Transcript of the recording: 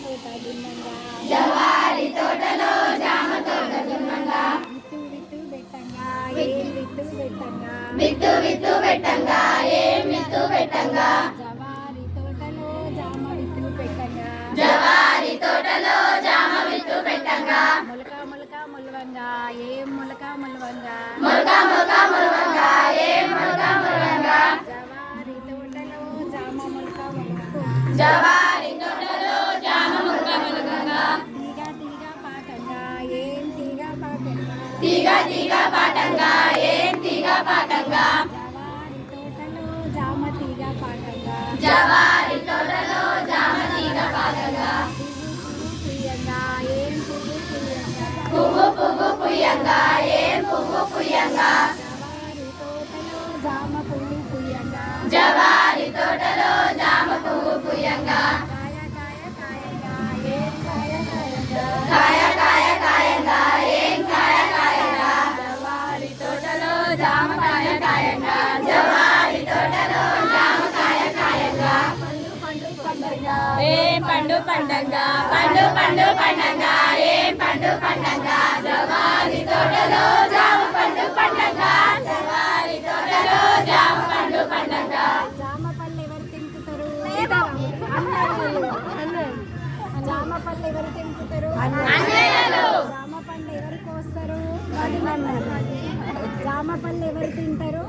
తోట దున్నంగా జవారి తోటలో జామ తోట దున్నంగా విత్తు పెట్టంగా ఏం విత్తు పెట్టంగా విత్తు విత్తు పెట్టంగా ఏం విత్తు పెట్టంగా జవారి తోటలో జామ విత్తు పెట్టంగా జవారి తోటలో జామ విత్తు పెట్టంగా మొలక మొలక మొలవంగా ఏం మొలక మొలవంగా మొలక మొలక మొలవంగా ఏం మొలక మొలవంగా జవారి తోటలో జామ మొలక మొలవంగా జవారి తోటలో జామ మొలక మొలవంగా తీగ తీగ పాకంగా ఏం తీగ పాకంగా తీగ తీగ పాటంగా ఏం తీగ పాటంగా జవారి తోటలో జామ తీగ పాకంగా జవారి తోటలో జామ తీగ పాటంగా పువ్వు పువ్వు పుయ్యంగా ఏం పువ్వు పుయ్యంగా పువ్వు పువ్వు పుయ్యంగా ఏం పువ్వు పుయ్యంగా జవారి తోటలో జామ పువ్వు పుయ్యంగా జవారి తోటలో జామ పువ్వు పుయ్యంగా కాయ కాయ కాయంగా ఏం కాయ కాయంగా కాయ కాయ కాయంగా ఏం కాయ కాయంగా జవారి తోటలో జామ కాయ కాయంగా జవారి తోటలో జామ కాయ కాయంగా ఏం పండు పండంగా పండు పండు పండంగా ఏం పండు పండంగా జవారి తోటలో జామ పండు పండంగా జవారి తోటలో జామ పండు పండంగా జామ పళ్ళు ఎవరు తెంపుతారు జామ పళ్ళు ఎవరు తెంపుతారు అన్నయ్యలు. జామ పండు ఎవరు కోస్తారు జామ పళ్ళు ఎవరు తింటారు